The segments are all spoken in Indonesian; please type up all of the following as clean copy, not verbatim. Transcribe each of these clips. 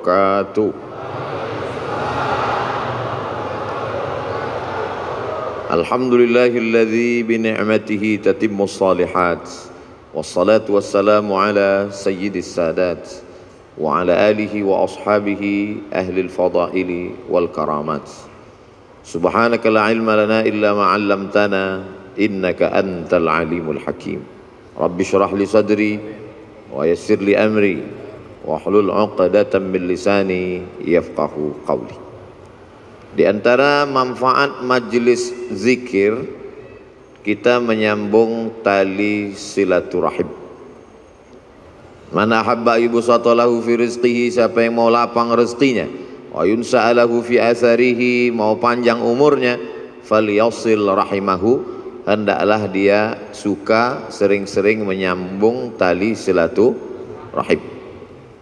wabarakatuh. Alhamdulillahilladzi bi ni'matihi tatimmus shalihat. Wassalatu wassalamu ala sayyidis sadat wa ala alihi wa ashabihi ahlil fadaili wal karamat. Subhanaka la ilma lana illa ma 'allamtana innaka antal alimul hakim. Rabbi shrah li sadri wa yassir li amri wa hlul 'uqdatam min lisani yafqahu qawli. Di antara manfaat majelis zikir, kita menyambung tali silaturahim. Mana habba yubsatalahu fi rizqihi, siapa yang mau lapang rezekinya, wa yunsa'alahu fi atharihi, mau panjang umurnya, falyasil rahimahu, hendaklah dia suka sering-sering menyambung tali silaturahim.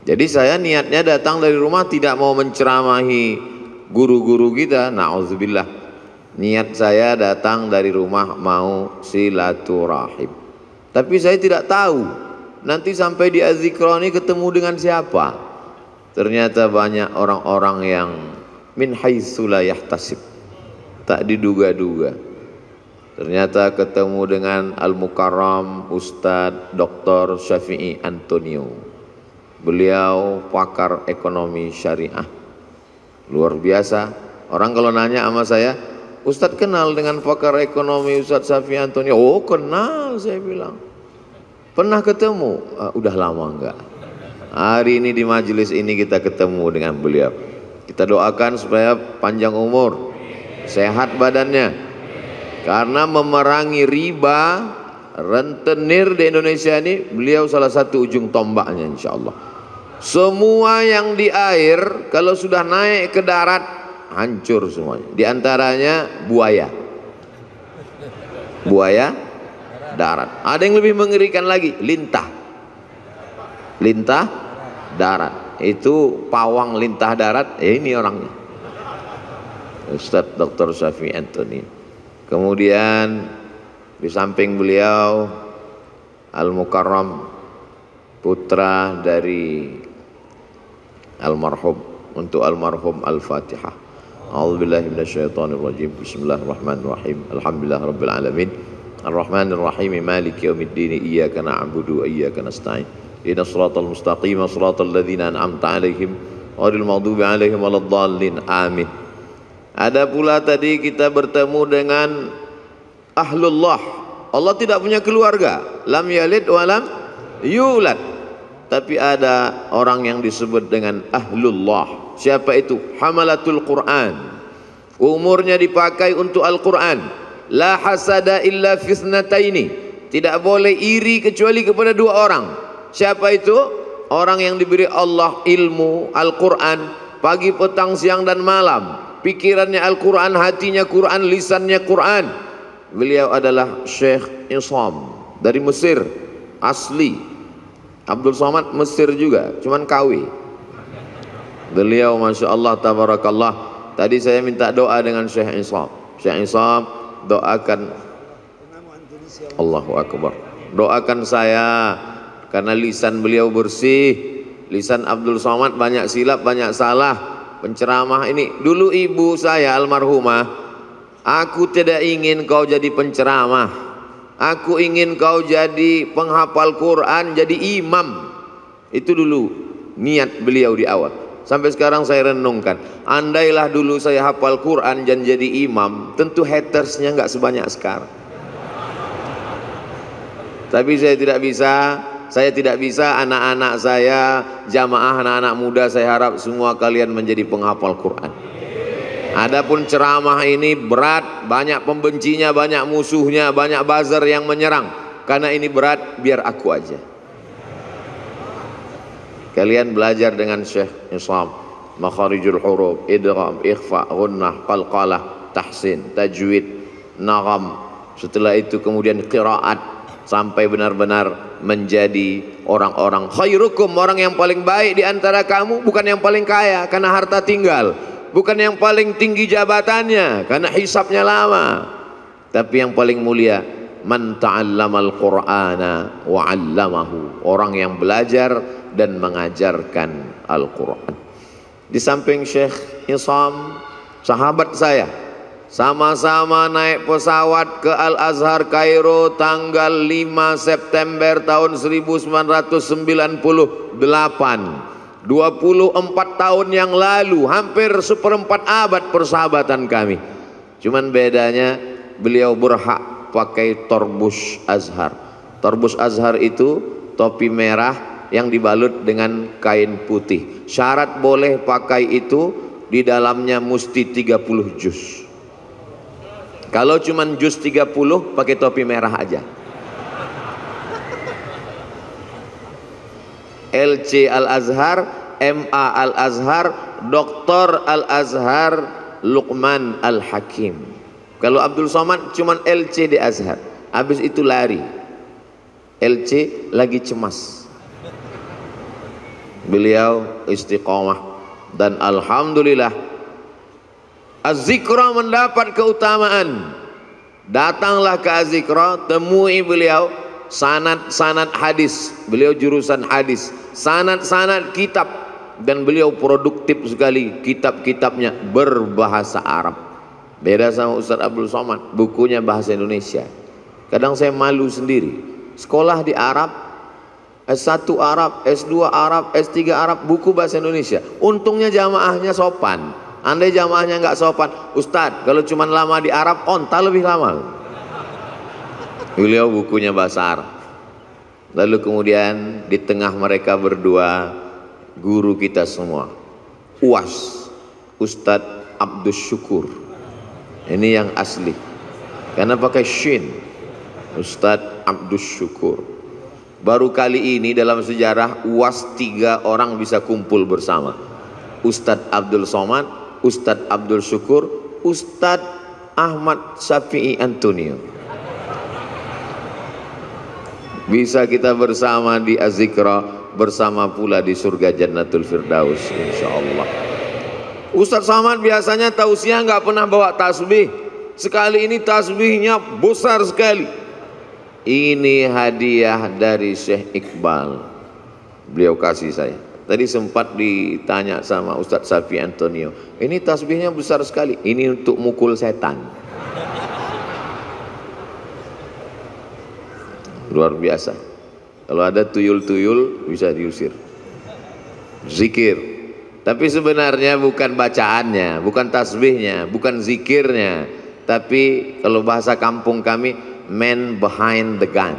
Jadi saya niatnya datang dari rumah tidak mau menceramahi guru-guru kita, na'udzubillah. Niat saya datang dari rumah mau silaturahim. Tapi saya tidak tahu nanti sampai di Az-Zikroni ketemu dengan siapa. Ternyata banyak orang-orang yang min haitsu la yahtasib, tak diduga-duga. Ternyata ketemu dengan Al-Mukarram Ustadz Dr. Syafi'i Antonio. Beliau pakar ekonomi syariah. Luar biasa. Orang kalau nanya sama saya, Ustadz kenal dengan pakar ekonomi Ustadz Syafi'i Antonio? Oh kenal, saya bilang. Pernah ketemu? Udah lama enggak. Hari ini di majelis ini kita ketemu dengan beliau. Kita doakan supaya panjang umur, sehat badannya. Karena memerangi riba, rentenir di Indonesia ini, beliau salah satu ujung tombaknya insya Allah. Semua yang di air, kalau sudah naik ke darat, hancur semuanya. Di antaranya buaya. Buaya darat. Ada yang lebih mengerikan lagi, lintah. Lintah darat. Itu pawang lintah darat, ini orangnya. Ustadz Dr. Syafi'i Antonio. Kemudian di samping beliau Al-Mukarram, putra dari almarhum, untuk almarhum Al-Fatihah. A'udzubillahi minasyaitonirrajim. Bismillahirrahmanirrahim. Alhamdulillahirabbil alamin. Arrahmanirrahim. Maliki yaumiddin. Iyyaka na'budu wa iyyaka nasta'in. Ihdinas siratal mustaqim, siratal ladzina an'amta 'alaihim ghairil maghdubi 'alaihim waladdallin. Amin. Ada pula tadi kita bertemu dengan ahlullah. Allah tidak punya keluarga, lam yalid wa lam yulad. Tapi ada orang yang disebut dengan ahlullah. Siapa itu? Hamalatul Quran. Umurnya dipakai untuk Al-Quran. La hasada illa fisnataini. Tidak boleh iri kecuali kepada dua orang. Siapa itu? Orang yang diberi Allah ilmu Al-Quran pagi, petang, siang dan malam. Pikirannya Al-Quran, hatinya Quran, lisannya Quran. Beliau adalah Syekh Isam dari Mesir asli. Abdul Somad Mesir juga, cuman KW. Beliau Masya Allah tabarakallah. Tadi saya minta doa dengan Syekh Isam. Syekh Isam doakan, Allahu Akbar, doakan saya karena lisan beliau bersih. Lisan Abdul Somad banyak silap, banyak salah. Penceramah ini, dulu ibu saya almarhumah, aku tidak ingin kau jadi penceramah, aku ingin kau jadi penghafal Quran, jadi imam. Itu dulu niat beliau di awal. Sampai sekarang saya renungkan, andailah dulu saya hafal Quran dan jadi imam, tentu hatersnya nggak sebanyak sekarang. Tapi saya tidak bisa anak-anak saya, jamaah anak-anak muda, saya harap semua kalian menjadi penghafal Quran. Adapun ceramah ini berat, banyak pembencinya, banyak musuhnya, banyak buzzer yang menyerang. Karena ini berat, biar aku aja. Kalian belajar dengan Syekh Isam, makharijul huruf, idgham, ikhfa, ghunnah, qalqalah, tahsin, tajwid, nagham. Setelah itu kemudian qiraat sampai benar-benar menjadi orang-orang khairukum, orang yang paling baik di antara kamu, bukan yang paling kaya karena harta tinggal, bukan yang paling tinggi jabatannya karena hisabnya lama, tapi yang paling mulia man ta'allamal qur'ana wa 'allamahu, orang yang belajar dan mengajarkan Al-Quran. di samping Syekh Isam, sahabat saya, sama-sama naik pesawat ke Al-Azhar Kairo tanggal 5 September tahun 1998. 24 tahun yang lalu, hampir seperempat abad persahabatan kami. Cuman bedanya beliau berhak pakai torbus Azhar. Torbus Azhar itu topi merah yang dibalut dengan kain putih. Syarat boleh pakai itu, di dalamnya mesti 30 juz. Kalau cuman juz 30, pakai topi merah aja. LC Al-Azhar, MA Al-Azhar, Dr. Al-Azhar, Luqman Al-Hakim. Kalau Abdul Somad cuman LC di Azhar, habis itu lari. LC lagi cemas. Beliau istiqomah, dan alhamdulillah Az-Zikra mendapat keutamaan. Datanglah ke Az-Zikra, temui beliau. Sanad-sanad hadis, beliau jurusan hadis, sanad-sanad kitab, dan beliau produktif sekali, kitab-kitabnya berbahasa Arab. Beda sama Ustaz Abdul Somad, bukunya bahasa Indonesia. Kadang saya malu sendiri, sekolah di Arab, S1 Arab, S2 Arab, S3 Arab, buku bahasa Indonesia. Untungnya jamaahnya sopan. Andai jamaahnya nggak sopan, Ustadz kalau cuma lama di Arab, onta lebih lama. Beliau bukunya bahasa Arab. Lalu kemudian di tengah mereka berdua, guru kita semua, UAS, Ustadz Abdus Syukur. Ini yang asli, karena pakai shin, Ustadz Abdus Syukur. Baru kali ini dalam sejarah UAS 3 orang bisa kumpul bersama. Ustadz Abdul Somad, Ustadz Abdul Syukur, Ustadz Ahmad Syafi'i Antonio. Bisa kita bersama di Az-Zikra, bersama pula di surga Jannatul Firdaus insyaallah. Ustadz Somad biasanya tausiah nggak pernah bawa tasbih. Sekali ini tasbihnya besar sekali. Ini hadiah dari Syekh Iqbal, beliau kasih saya. Tadi sempat ditanya sama Ustadz Syafi'i Antonio, ini tasbihnya besar sekali, ini untuk mukul setan. Luar biasa. Kalau ada tuyul-tuyul bisa diusir. Zikir. Tapi sebenarnya bukan bacaannya, bukan tasbihnya, bukan zikirnya, tapi kalau bahasa kampung kami, man behind the gun.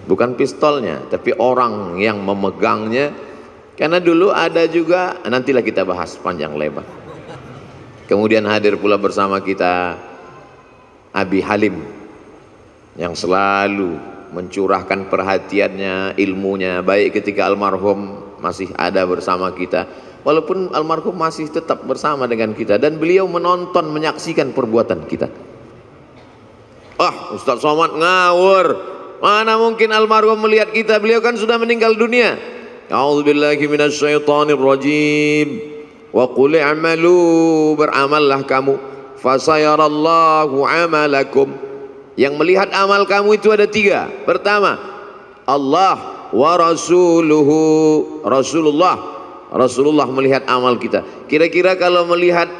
Bukan pistolnya, tapi orang yang memegangnya. Karena dulu ada juga, nantilah kita bahas panjang lebar. Kemudian hadir pula bersama kita Abi Halim, yang selalu mencurahkan perhatiannya, ilmunya, baik ketika almarhum masih ada bersama kita, walaupun almarhum masih tetap bersama dengan kita, dan beliau menonton, menyaksikan perbuatan kita. Ustadz Somad ngawur, mana mungkin almarhum melihat kita, beliau kan sudah meninggal dunia. A'udzubillahi minasyaitonir rajim. Wa qul i'malu, beramallah kamu, fasayarallahu amalakum. Yang melihat amal kamu itu ada 3. Pertama, Allah wa rasuluhu, Rasulullah melihat amal kita. Kira-kira kalau melihat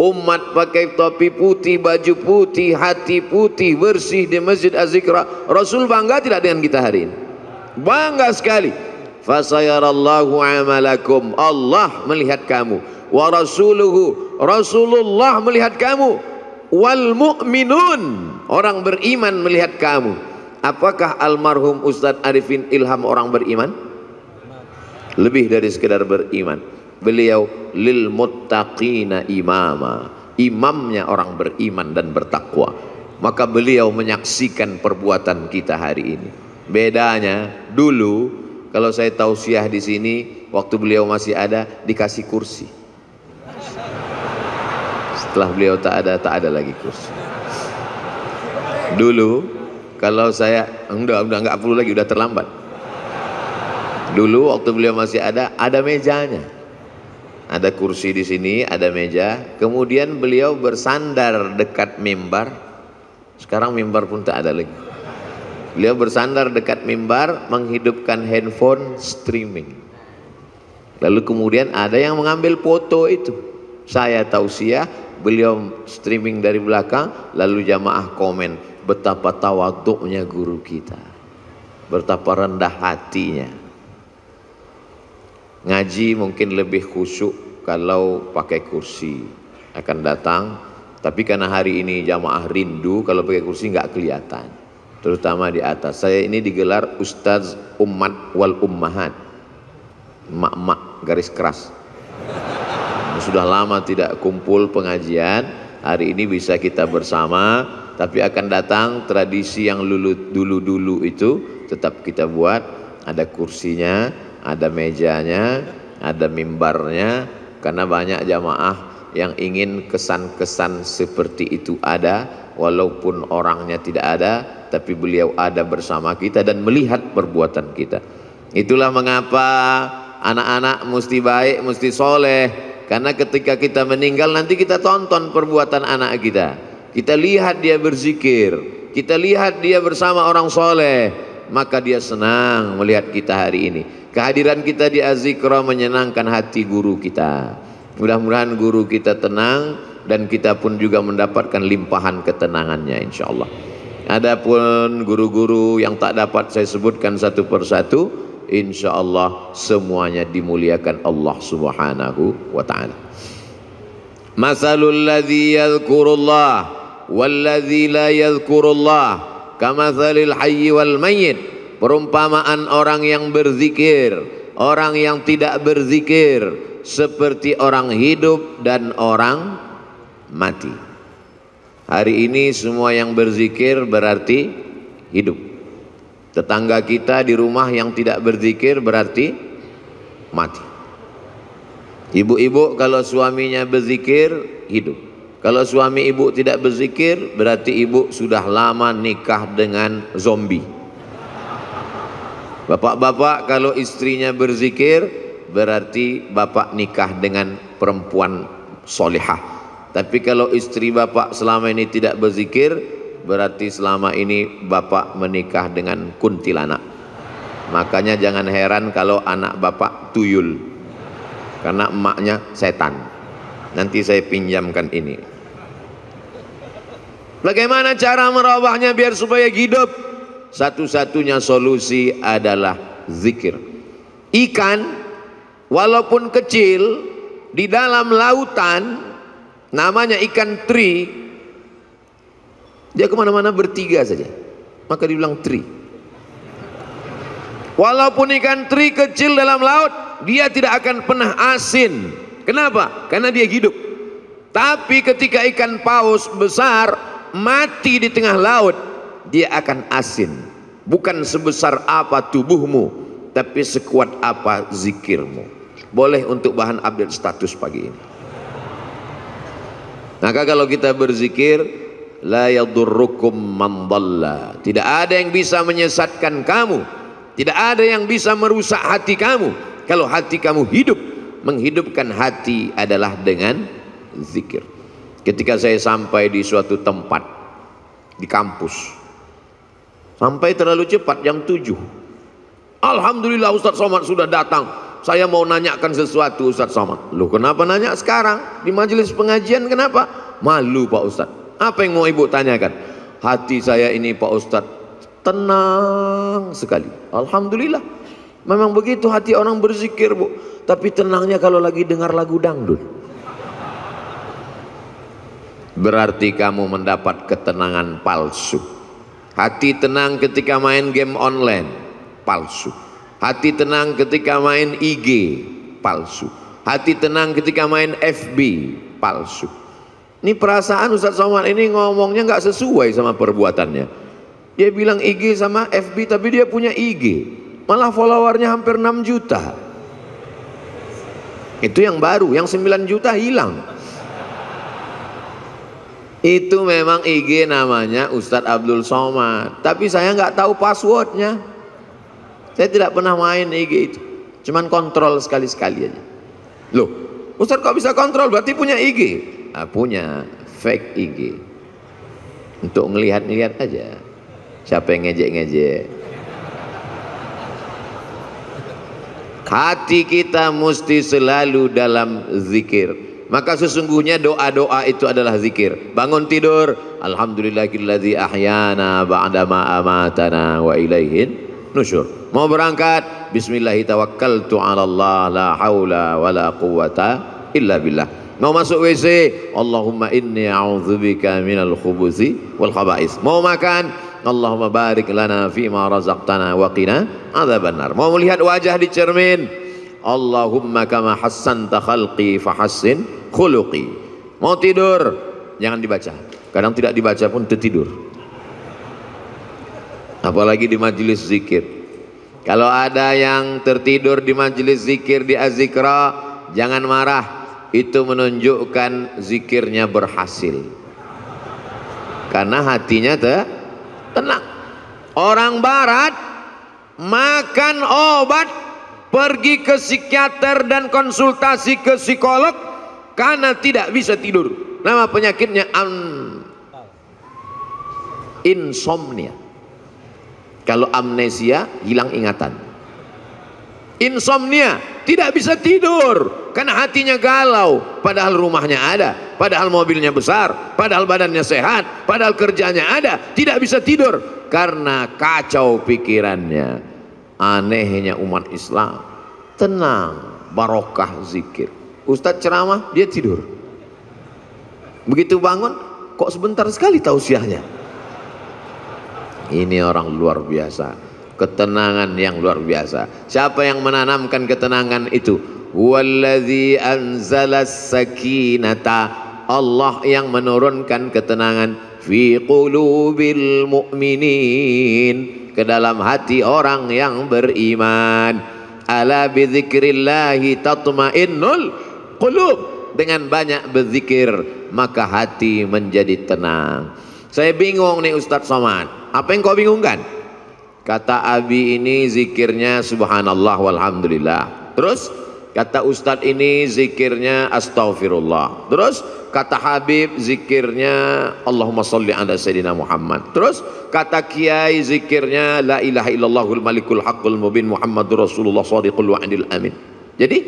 umat pakai topi putih, baju putih, hati putih, bersih di Masjid Az-Zikra, Rasul bangga tidak dengan kita hari ini? Bangga sekali. Fasayarallahu amalakum, Allah melihat kamu, wa rasuluhu, Rasulullah melihat kamu, wal mu'minun, orang beriman melihat kamu. Apakah almarhum Ustadz Arifin Ilham orang beriman? Lebih dari sekedar beriman, beliau lil muttaqina imama, imamnya orang beriman dan bertakwa. Maka beliau menyaksikan perbuatan kita hari ini. Bedanya dulu, kalau saya tausiah di sini, waktu beliau masih ada, dikasih kursi. Setelah beliau tak ada lagi kursi. Dulu kalau saya udah nggak perlu lagi, udah terlambat. Dulu waktu beliau masih ada mejanya, ada kursi di sini, ada meja. Kemudian beliau bersandar dekat mimbar. Sekarang mimbar pun tak ada lagi. Beliau bersandar dekat mimbar, menghidupkan handphone streaming. Lalu kemudian ada yang mengambil foto itu. Saya tausiah, beliau streaming dari belakang, lalu jamaah komen, betapa tawaduknya guru kita, betapa rendah hatinya. Ngaji mungkin lebih khusyuk kalau pakai kursi, akan datang. Tapi karena hari ini jamaah rindu, kalau pakai kursi nggak kelihatan, terutama di atas. Saya ini digelar Ustaz Ummat wal Ummahat, emak-emak garis keras. Sudah lama tidak kumpul pengajian, hari ini bisa kita bersama. Tapi akan datang tradisi yang dulu-dulu itu tetap kita buat. Ada kursinya, ada mejanya, ada mimbarnya, karena banyak jamaah yang ingin kesan-kesan seperti itu ada, walaupun orangnya tidak ada, tapi beliau ada bersama kita dan melihat perbuatan kita. Itulah mengapa anak-anak mesti baik, mesti soleh, karena ketika kita meninggal nanti kita tonton perbuatan anak kita. Kita lihat dia berzikir, kita lihat dia bersama orang soleh, maka dia senang melihat kita hari ini. Kehadiran kita di Az-Zikra menyenangkan hati guru kita. Mudah-mudahan guru kita tenang dan kita pun juga mendapatkan limpahan ketenangannya insyaallah. Adapun guru-guru yang tak dapat saya sebutkan satu persatu, insyaallah semuanya dimuliakan Allah Subhanahu wa taala. Masalul ladzi yadhkurullah wal ladzi la yadhkurullah kamatsalil hayy wal mayyit. Perumpamaan orang yang berzikir, orang yang tidak berzikir, seperti orang hidup dan orang mati. Hari ini semua yang berzikir berarti hidup. Tetangga kita di rumah yang tidak berzikir berarti mati. Ibu-ibu kalau suaminya berzikir hidup. Kalau suami ibu tidak berzikir berarti ibu sudah lama nikah dengan zombie. Bapak-bapak kalau istrinya berzikir berarti bapak nikah dengan perempuan solihah. Tapi kalau istri bapak selama ini tidak berzikir, berarti selama ini bapak menikah dengan kuntilanak. Makanya jangan heran kalau anak bapak tuyul, karena emaknya setan. Nanti saya pinjamkan ini. Bagaimana cara merubahnya biar supaya hidup? Satu-satunya solusi adalah zikir. Ikan walaupun kecil di dalam lautan, namanya ikan teri, dia kemana-mana bertiga saja, maka dibilang teri. Walaupun ikan teri kecil dalam laut, dia tidak akan pernah asin. Kenapa? Karena dia hidup. Tapi ketika ikan paus besar mati di tengah laut, dia akan asin. Bukan sebesar apa tubuhmu, tapi sekuat apa zikirmu. Boleh untuk bahan update status pagi ini. Maka kalau kita berzikir, la yadurrukum man dhalla, tidak ada yang bisa menyesatkan kamu, tidak ada yang bisa merusak hati kamu. Kalau hati kamu hidup, menghidupkan hati adalah dengan zikir. Ketika saya sampai di suatu tempat di kampus, sampai terlalu cepat jam 7. Alhamdulillah Ustaz Somad sudah datang. Saya mau nanyakan sesuatu Ustaz Somad. Loh, kenapa nanya sekarang? Di majelis pengajian kenapa? Malu Pak Ustaz. Apa yang mau ibu tanyakan? Hati saya ini Pak Ustaz tenang sekali. Alhamdulillah. Memang begitu hati orang berzikir, Bu. Tapi tenangnya kalau lagi dengar lagu dangdut. Berarti kamu mendapat ketenangan palsu. Hati tenang ketika main game online, palsu. Hati tenang ketika main IG, palsu. Hati tenang ketika main FB, palsu. Ini perasaan Ustaz Somad ini ngomongnya nggak sesuai sama perbuatannya. Dia bilang IG sama FB, tapi dia punya IG, malah followernya hampir 6 juta. Itu yang baru, yang 9 juta hilang. Itu memang IG namanya Ustadz Abdul Somad, tapi saya nggak tahu passwordnya. Saya tidak pernah main IG itu, cuman kontrol sekali-sekali aja. Loh, Ustadz kok bisa kontrol? Berarti punya IG? Nah, punya fake IG untuk ngelihat-ngelihat aja siapa yang ngejek-ngejek. Hati kita mesti selalu dalam zikir. Maka sesungguhnya doa-doa itu adalah zikir. Bangun tidur, alhamdulillahilladzi ahyana ba'dama amatana wa ilaihin nusyur. Mau berangkat, bismillahi tawakkaltu 'ala Allah la haula wala quwata illa billah. Mau masuk WC, Allahumma inni a'udzubika minal khubuthi wal khaba'is. Mau makan, Allahumma barik lana fima razaqtana wa qina adzabannar. Mau melihat wajah di cermin, Allahumma kama hassanta khalqi fahassin khuluqi. Mau tidur, jangan dibaca. Kadang tidak dibaca pun tertidur. Apalagi di majelis zikir. Kalau ada yang tertidur di majelis zikir di Azikra, jangan marah. Itu menunjukkan zikirnya berhasil. Karena hatinya tenang. Orang barat makan obat, pergi ke psikiater dan konsultasi ke psikolog karena tidak bisa tidur. Nama penyakitnya insomnia. Kalau amnesia, hilang ingatan. Insomnia, tidak bisa tidur karena hatinya galau, padahal rumahnya ada, padahal mobilnya besar, padahal badannya sehat, padahal kerjanya ada, tidak bisa tidur karena kacau pikirannya. Anehnya umat Islam, tenang, barokah zikir. Ustadz ceramah, dia tidur. Begitu bangun, kok sebentar sekali tausiahnya. Ini orang luar biasa. Ketenangan yang luar biasa. Siapa yang menanamkan ketenangan itu? Wallazi anzalas sakinata. Allah yang menurunkan ketenangan fi qulubil mu'minin, ke dalam hati orang yang beriman. Ala bidzikrillahi tatmainnul qulub. Dengan banyak berzikir maka hati menjadi tenang. Saya bingung nih Ustadz Somad. Apa yang kau bingungkan? Kata Abi ini zikirnya subhanallah walhamdulillah. Terus kata Ustadz ini zikirnya astaghfirullah. Terus kata Habib zikirnya Allahumma sholli ala sayyidina Muhammad. Terus kata Kiai zikirnya la ilaha illallahul malikul haqqul mubin Muhammadur Rasulullah shadiqul wa'dil amin. Jadi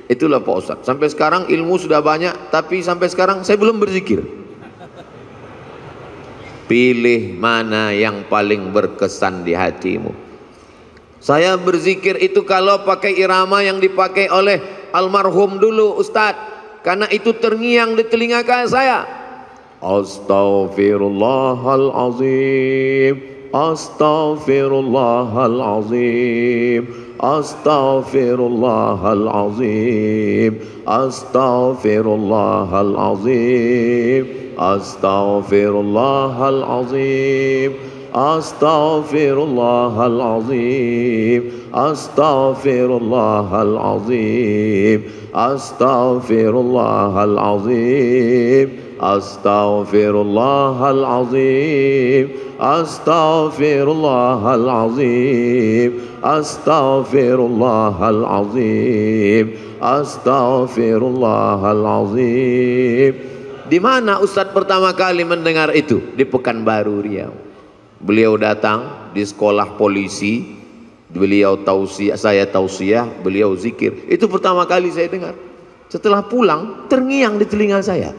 itulah Pak Ustadz. Sampai sekarang ilmu sudah banyak, tapi sampai sekarang saya belum berzikir. Pilih mana yang paling berkesan di hatimu. Saya berzikir itu kalau pakai irama yang dipakai oleh almarhum dulu Ustadz, karena itu terngiang di telinga saya. Astaghfirullahalazim, astaghfirullahalazim, astaghfirullahalazim, astaghfirullahalazim, astaghfirullahalazim, astaghfirullahalazim, astaghfirullahalazim, astaghfirullahalazim, astaghfirullahalazim, astaghfirullahalazim, astaghfirullahalazim, astaghfirullahalazim. Di mana Ustadz pertama kali mendengar itu? Di Pekanbaru Riau. Beliau datang di sekolah polisi, beliau tausiah, saya tausiah, beliau zikir. Itu pertama kali saya dengar. Setelah pulang, terngiang di telinga saya.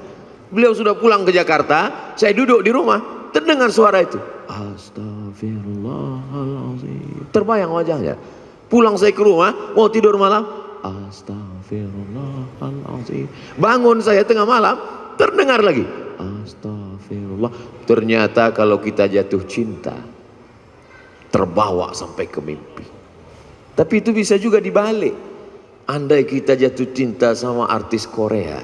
Beliau sudah pulang ke Jakarta, saya duduk di rumah, terdengar suara itu. Astagfirullahaladzim. Terbayang wajahnya. Pulang saya ke rumah, mau tidur malam. Astagfirullahaladzim. Bangun saya tengah malam, terdengar lagi. Astagfirullah. Ternyata kalau kita jatuh cinta, terbawa sampai ke mimpi. Tapi itu bisa juga dibalik. Andai kita jatuh cinta sama artis Korea,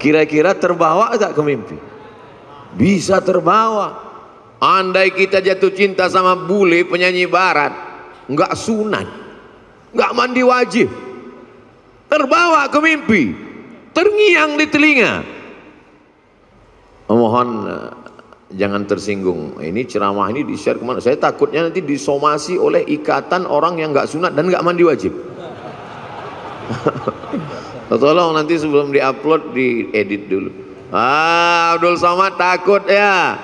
kira-kira terbawa tak ke mimpi? Bisa terbawa. Andai kita jatuh cinta sama bule penyanyi barat, nggak sunat, nggak mandi wajib, terbawa ke mimpi, terngiang di telinga. Mohon jangan tersinggung. Ini ceramah ini di-share kemana? Saya takutnya nanti disomasi oleh ikatan orang yang nggak sunat dan nggak mandi wajib. Tolong nanti sebelum diupload diedit dulu. Abdul Somad takut ya?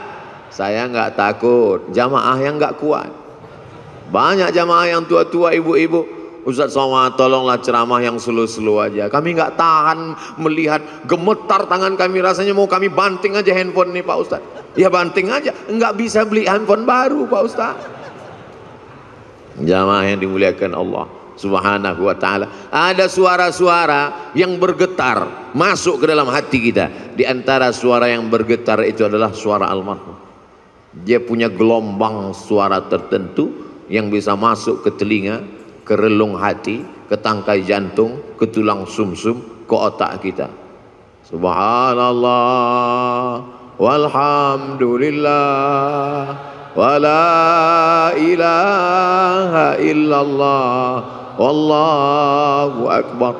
Saya nggak takut. Jamaah yang nggak kuat. Banyak jamaah yang tua-tua, ibu-ibu Ustaz Somad tolonglah ceramah yang slow-slow aja, kami nggak tahan melihat, gemetar tangan kami, rasanya mau kami banting aja handphone nih Pak Ustaz. Ya banting aja, nggak bisa beli handphone baru Pak Ustaz. Jamaah yang dimuliakan Allah Subhanahu wa ta'ala, ada suara-suara yang bergetar masuk ke dalam hati kita. Di antara suara yang bergetar itu adalah suara almarhum. Dia punya gelombang suara tertentu yang bisa masuk ke telinga, ke relung hati, ke tangkai jantung, ke tulang sumsum, ke otak kita. Subhanallah walhamdulillah wala ilaha illallah wallahu akbar.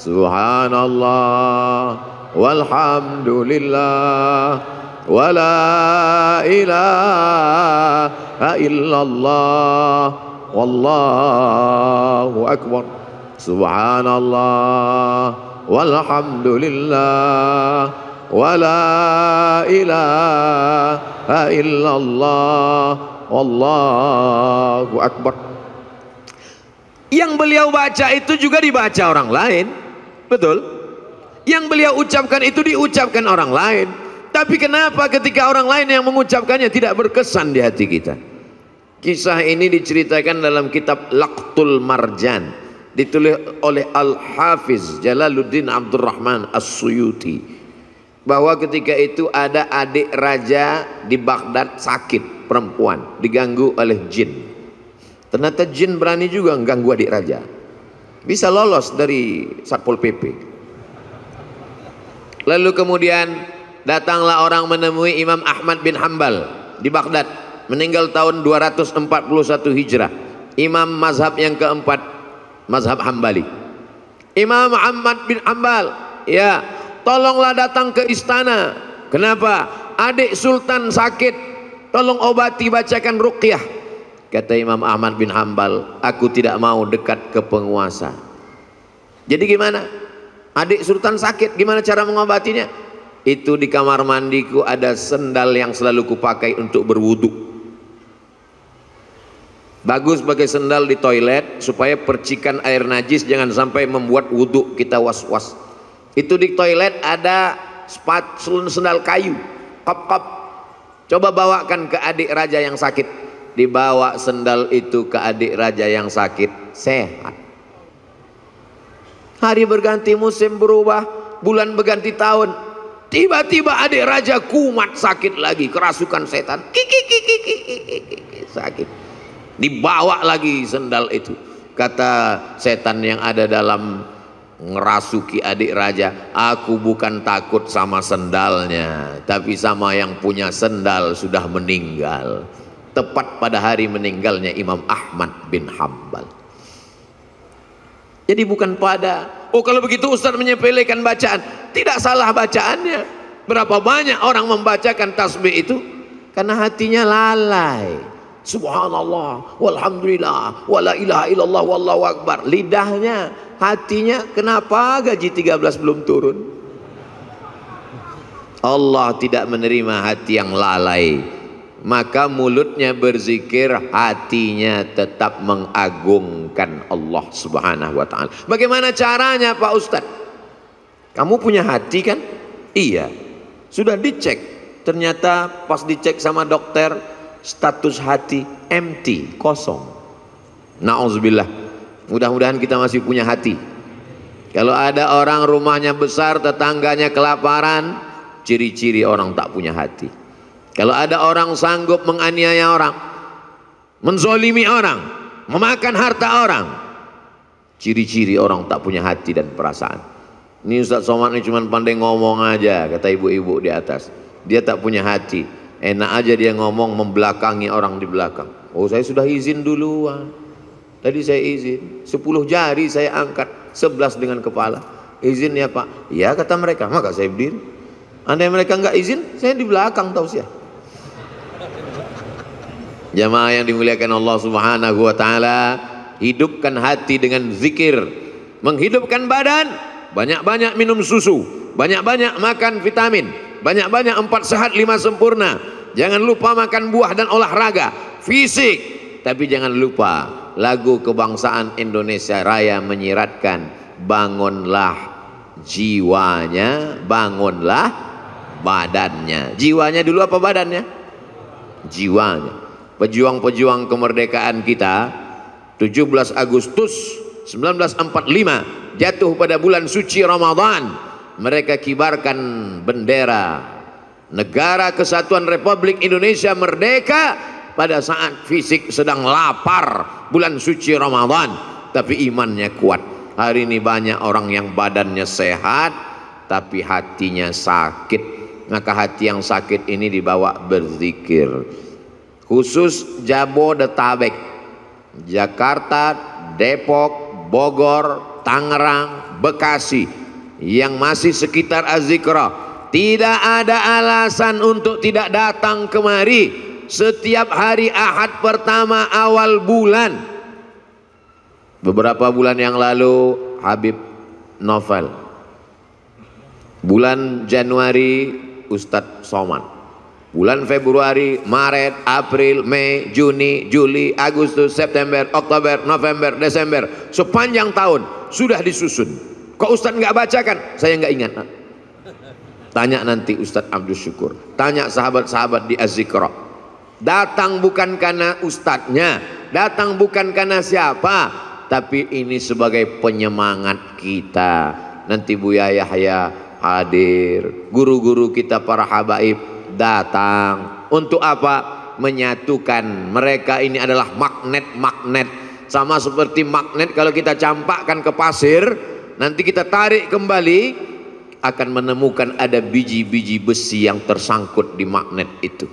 Subhanallah walhamdulillah wala ilaha illallah wallahu akbar. Subhanallah walhamdulillah wala ilaha illallah wallahu akbar. Yang beliau baca itu juga dibaca orang lain, betul? Yang beliau ucapkan itu diucapkan orang lain. Tapi kenapa ketika orang lain yang mengucapkannya tidak berkesan di hati kita? Kisah ini diceritakan dalam kitab Laqtul Marjan, ditulis oleh Al-Hafiz Jalaluddin Abdurrahman As-Suyuti, bahwa ketika itu ada adik raja di Baghdad sakit, perempuan, diganggu oleh jin. Ternyata jin berani juga mengganggu adik raja, bisa lolos dari Satpol PP. Lalu kemudian datanglah orang menemui Imam Ahmad bin Hambal di Baghdad, meninggal tahun 241 Hijrah, imam mazhab yang keempat, mazhab Hambali. Imam Ahmad bin Hambal, ya, tolonglah datang ke istana. Kenapa? Adik sultan sakit, tolong obati, bacakan ruqyah. Kata Imam Ahmad bin Hambal, aku tidak mau dekat ke penguasa. Jadi gimana? Adik sultan sakit, gimana cara mengobatinya? Itu di kamar mandiku ada sendal yang selalu kupakai untuk berwudu. Bagus pakai sendal di toilet supaya percikan air najis jangan sampai membuat wudu kita was-was. Itu di toilet ada sendal kayu, kop-kop. Coba bawakan ke adik raja yang sakit. Dibawa sendal itu ke adik raja yang sakit, sehat. Hari berganti, musim berubah, bulan berganti tahun, tiba-tiba adik raja kumat sakit lagi, kerasukan setan, sakit. Dibawa lagi sendal itu. Kata setan yang ada dalam ngerasuki adik raja, aku bukan takut sama sendalnya, tapi sama yang punya sendal sudah meninggal. Tepat pada hari meninggalnya Imam Ahmad bin Hambal. Jadi bukan pada, oh kalau begitu Ustaz menyepelekan bacaan. Tidak salah bacaannya. Berapa banyak orang membacakan tasbih itu karena hatinya lalai. Subhanallah walhamdulillah wala ilaha illallah wallahu akbar. Lidahnya, hatinya, kenapa gaji 13 belum turun? Allah tidak menerima hati yang lalai. Maka mulutnya berzikir, hatinya tetap mengagungkan Allah Subhanahu wa ta'ala. Bagaimana caranya Pak Ustadz? Kamu punya hati kan? Iya. Sudah dicek. Ternyata pas dicek sama dokter, status hati empty, kosong. Na'udzubillah. Mudah-mudahan kita masih punya hati. Kalau ada orang rumahnya besar, tetangganya kelaparan, ciri-ciri orang tak punya hati. Kalau ada orang sanggup menganiaya orang, menzolimi orang, memakan harta orang, ciri-ciri orang tak punya hati dan perasaan. Ini Ustaz Somad ini cuma pandai ngomong aja, kata ibu-ibu di atas. Dia tak punya hati. Enak aja dia ngomong membelakangi orang di belakang. Oh, saya sudah izin duluan. Tadi saya izin, 10 jari saya angkat, 11 dengan kepala. Izin ya Pak? Ya kata mereka, maka saya berdiri. Andai mereka nggak izin, saya di belakang tausiah. Jamaah yang dimuliakan Allah Subhanahu wa ta'ala, hidupkan hati dengan zikir. Menghidupkan badan, banyak-banyak minum susu, banyak-banyak makan vitamin, banyak-banyak 4 sehat 5 sempurna. Jangan lupa makan buah dan olahraga fisik. Tapi jangan lupa lagu kebangsaan Indonesia Raya menyiratkan, bangunlah jiwanya, bangunlah badannya. Jiwanya dulu apa badannya? Jiwanya. Pejuang-pejuang kemerdekaan kita 17 Agustus 1945 jatuh pada bulan suci Ramadan. Mereka kibarkan bendera Negara Kesatuan Republik Indonesia merdeka pada saat fisik sedang lapar bulan suci Ramadan, tapi imannya kuat. Hari ini banyak orang yang badannya sehat tapi hatinya sakit. Maka hati yang sakit ini dibawa berzikir. Khusus Jabodetabek, Jakarta, Depok, Bogor, Tangerang, Bekasi yang masih sekitar Az-Zikra, tidak ada alasan untuk tidak datang kemari setiap hari Ahad pertama awal bulan. Beberapa bulan yang lalu Habib Novel, bulan Januari Ustadz Somad, bulan Februari, Maret, April, Mei, Juni, Juli, Agustus, September, Oktober, November, Desember, sepanjang tahun sudah disusun. Kok Ustadz nggak bacakan? Saya nggak ingat. Tanya nanti Ustadz Abdul Syukur, tanya sahabat-sahabat di Az-Zikra. Datang bukan karena ustadznya, datang bukan karena siapa, tapi ini sebagai penyemangat kita. Nanti Buya Yahya hadir, guru-guru kita para habaib datang. Untuk apa? Menyatukan. Mereka ini adalah magnet-magnet, sama seperti magnet kalau kita campakkan ke pasir, nanti kita tarik kembali, akan menemukan ada biji-biji besi yang tersangkut di magnet itu.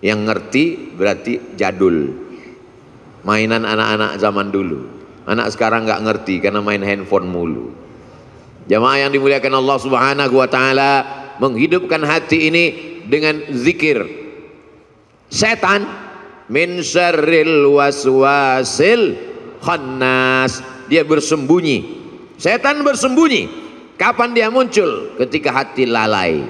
Yang ngerti berarti jadul, mainan anak-anak zaman dulu. Anak sekarang nggak ngerti karena main handphone mulu. Jamaah yang dimuliakan Allah Subhanahu wa taala, menghidupkan hati ini dengan zikir. Setan min syarril waswasil khannas, dia bersembunyi. Setan bersembunyi. Kapan dia muncul? Ketika hati lalai.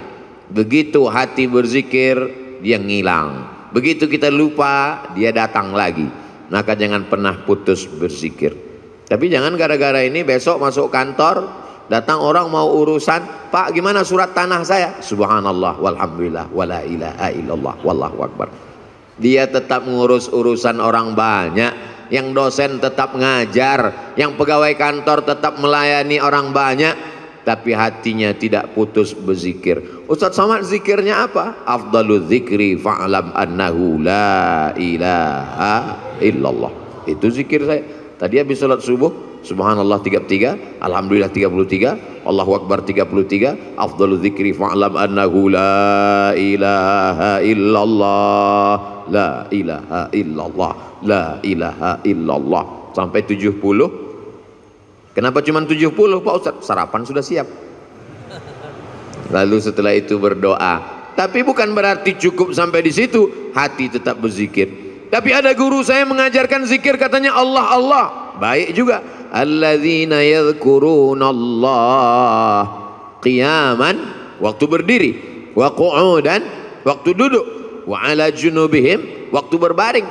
Begitu hati berzikir, dia ngilang. Begitu kita lupa, dia datang lagi. Maka jangan pernah putus berzikir. Tapi jangan gara-gara ini besok masuk kantor, datang orang mau urusan, Pak gimana surat tanah saya? Subhanallah walhamdulillah wala ilaha illallah wallahu akbar. Dia tetap mengurus urusan orang banyak. Yang dosen tetap ngajar, yang pegawai kantor tetap melayani orang banyak, tapi hatinya tidak putus berzikir. Ustadz Somad zikirnya apa? Afdalu dzikri fa'lam annahu la ilaha illallah. Itu zikir saya. Tadi habis salat subuh, subhanallah 33, alhamdulillah 33, Allahu akbar 33, afdalu dzikri fa'lam annahu la ilaha illallah, la ilaha illallah, la ilaha illallah, sampai 70. Kenapa cuma 70 Pak Ustadz? Sarapan sudah siap. Lalu setelah itu berdoa. Tapi bukan berarti cukup sampai di situ, hati tetap berzikir. Tapi ada guru saya mengajarkan zikir, katanya Allah Allah. Baik juga. Alladzina yadhkurunallah qiyaman, waktu berdiri, wa qu'udan, waktu duduk, wa ala junubihim, waktu berbaring.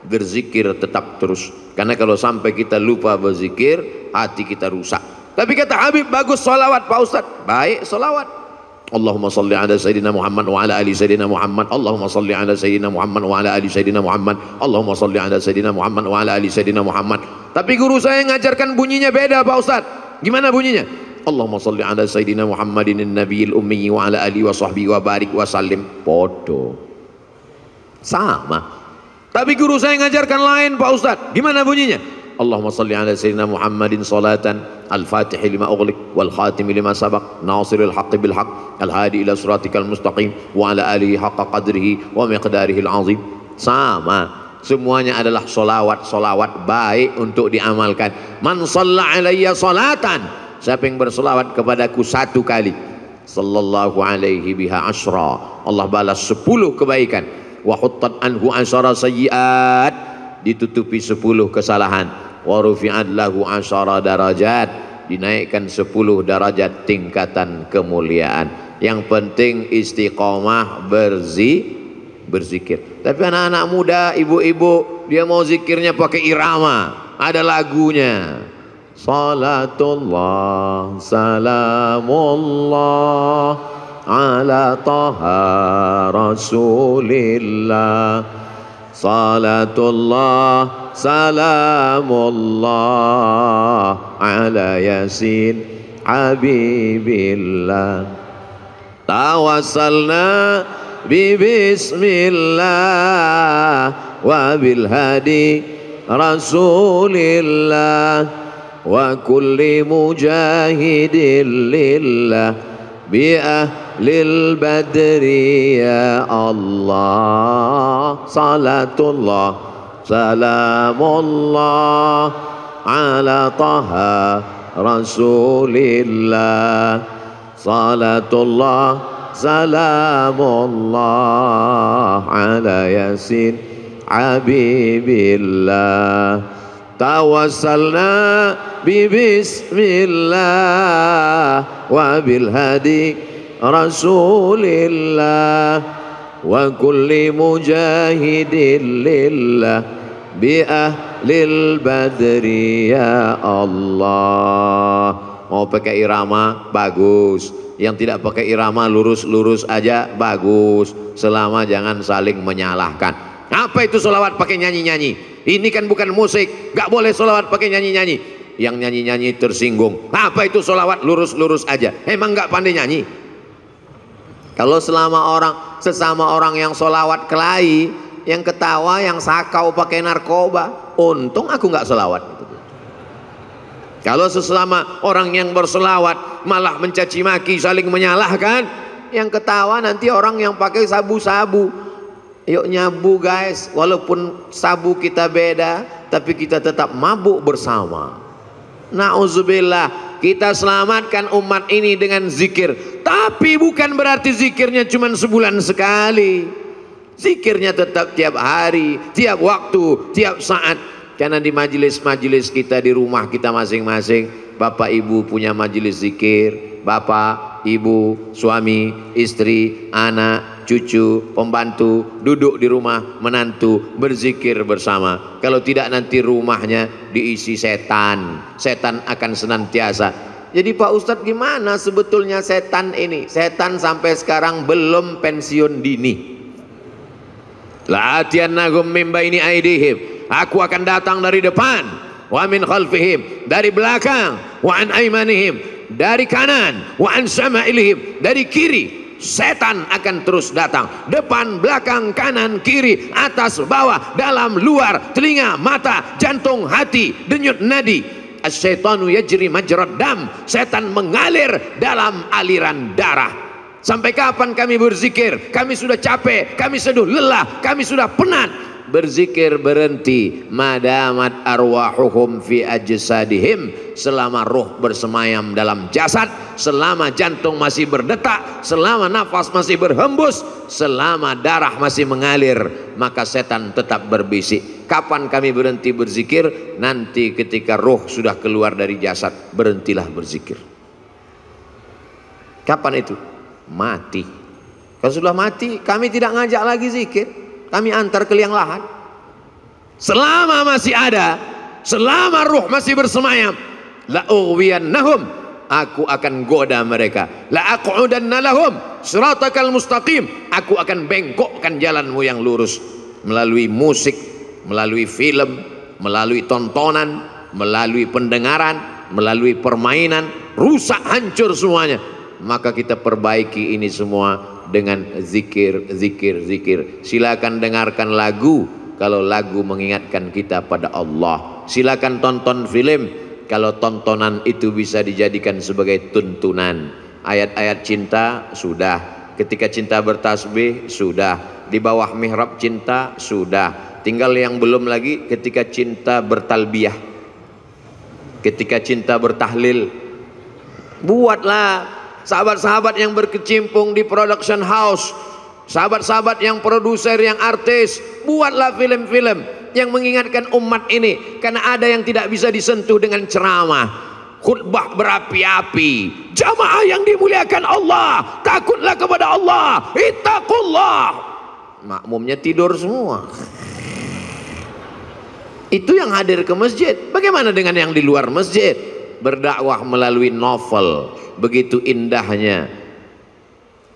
Berzikir tetap terus. Karena kalau sampai kita lupa berzikir, hati kita rusak. Tapi kata Habib, bagus solawat Pak Ustadz. Baik solawat. Allahumma salli ala Sayyidina Muhammad wa ala ali Sayyidina Muhammad. Allahumma salli ala Sayyidina Muhammad wa ala ali Sayyidina Muhammad. Allahumma salli ala Sayyidina Muhammad wa ala ali Sayyidina Muhammad. Tapi guru saya ngajarkan bunyinya beda Pak Ustadz. Gimana bunyinya? Allahumma salli ala Sayyidina Muhammadin nabiyil ummi wa ala ali wa sahbihi wa barik wa sallim. Podo. Sama. Tapi guru saya ngajarkan lain Pak Ustadz. Gimana bunyinya? Allahumma salli ala Sayyidina Muhammadin salatan al-fatihi lima ughliq wal khatimi lima sabaq nasiril haqqi bil haqq al hadi ila siratikal mustaqim wa ala alihi haqqa qadrihi wa miqdarihi al-azim. Sama, semuanya adalah solawat baik untuk diamalkan. Man shalla alayya salatan, siapa yang bersolawat kepadaku satu kali, sallallahu alaihi biha asyra, Allah balas 10 kebaikan. Wa huttat anhu asyara sayyiat, ditutupi 10 kesalahan. Wa rufi'at lahu asyara darajat, dinaikkan 10 derajat tingkatan kemuliaan. Yang penting istiqomah berzikir. Tapi anak-anak muda, ibu-ibu, dia mau zikirnya pakai irama. ada lagunya. Salatullah salamullah ala taha rasulillah. Salatullah salamullah ala yasin habibillah. Tawassalna bi bismillah wa bil hadi rasulillah wa kulli mujahidin lillah bi ahlil badri ya Allah. Salatullah salamullah ala taha rasulillah. Salatullah salamullah ala yasin habibillah. Tawassalna bi bismillah wa bil hadi rasulillah wa kulli mujahidin lillah bi ahlil badri ya Allah. Mau pakai irama bagus, yang tidak pakai irama lurus-lurus aja bagus, selama jangan saling menyalahkan. Apa itu sholawat pakai nyanyi-nyanyi? Ini kan bukan musik, gak boleh sholawat pakai nyanyi-nyanyi. Yang nyanyi-nyanyi tersinggung. Apa itu sholawat lurus-lurus aja? Emang gak pandai nyanyi? Kalau sesama orang yang sholawat kelahi, yang ketawa, yang sakau pakai narkoba, untung aku gak sholawat. Kalau sesama orang yang berselawat malah mencaci maki, saling menyalahkan, yang ketawa nanti orang yang pakai sabu-sabu. Yuk nyabu guys, walaupun sabu kita beda, tapi kita tetap mabuk bersama. Na'udzubillah, kita selamatkan umat ini dengan zikir. Tapi bukan berarti zikirnya cuma sebulan sekali. Zikirnya tetap tiap hari, tiap waktu, tiap saat. Karena di majelis-majelis kita, di rumah kita masing-masing, bapak ibu punya majelis zikir, bapak, ibu, suami, istri, anak, cucu, pembantu, duduk di rumah, menantu, berzikir bersama. Kalau tidak nanti rumahnya diisi setan, setan akan senantiasa. Jadi Pak Ustadz, gimana sebetulnya setan ini? Setan sampai sekarang belum pensiun dini. La'atiyannahum min baini aidihim, aku akan datang dari depan, wa min khalfihim, dari belakang, wa an aimanihim, dari kanan, wa an syama'ilihim, dari kiri. Setan akan terus datang, depan, belakang, kanan, kiri, atas, bawah, dalam, luar, telinga, mata, jantung, hati, denyut nadi. Asyaitanu yajri majrad dam, setan mengalir dalam aliran darah. Sampai kapan kami berzikir? Kami sudah capek, kami sudah lelah, kami sudah penat. Berzikir berhenti, madamat arwahuhum fi ajsadihim, selama roh bersemayam dalam jasad, selama jantung masih berdetak, selama nafas masih berhembus, selama darah masih mengalir, maka setan tetap berbisik. Kapan kami berhenti berzikir? Nanti ketika roh sudah keluar dari jasad, berhentilah berzikir. Kapan itu? Mati. Kalau sudah mati, kami tidak ngajak lagi zikir, kami antar ke liang lahat. Selama masih ada, selama ruh masih bersemayam, la ughwiyannahum, aku akan goda mereka. La aqudanna lahum siratakal mustaqim, aku akan bengkokkan jalanmu yang lurus. Melalui musik, melalui film, melalui tontonan, melalui pendengaran, melalui permainan, rusak hancur semuanya. Maka kita perbaiki ini semua dengan zikir, zikir, zikir. Silakan dengarkan lagu kalau lagu mengingatkan kita pada Allah. Silakan tonton film kalau tontonan itu bisa dijadikan sebagai tuntunan. Ayat-ayat cinta sudah, ketika cinta bertasbih sudah, di bawah mihrab cinta sudah. Tinggal yang belum lagi ketika cinta bertalbiyah, ketika cinta bertahlil. Buatlah sahabat-sahabat yang berkecimpung di production house, sahabat-sahabat yang produser, yang artis, buatlah film-film yang mengingatkan umat ini. Karena ada yang tidak bisa disentuh dengan ceramah, khutbah berapi-api. Jamaah yang dimuliakan Allah, takutlah kepada Allah, ittaqullah. Makmumnya tidur semua. Itu yang hadir ke masjid. Bagaimana dengan yang di luar masjid? Berdakwah melalui novel. Begitu indahnya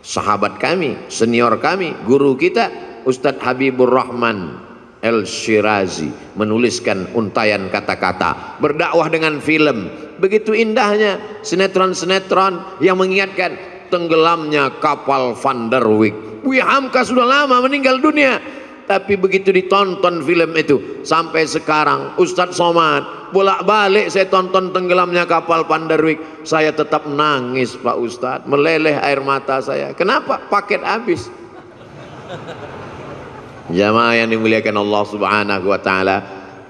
sahabat kami, senior kami, guru kita Ustadz Habibur Rahman El-Shirazi menuliskan untayan kata-kata. Berdakwah dengan film. Begitu indahnya sinetron-sinetron yang mengingatkan tenggelamnya kapal Van der Wijk. Buya Hamka sudah lama meninggal dunia, tapi begitu ditonton film itu sampai sekarang Ustadz Somad bolak-balik saya tonton tenggelamnya kapal Van der Wijk, saya tetap nangis Pak Ustadz, meleleh air mata saya. Kenapa? Paket habis. Jamaah yang dimuliakan Allah Subhanahu wa taala,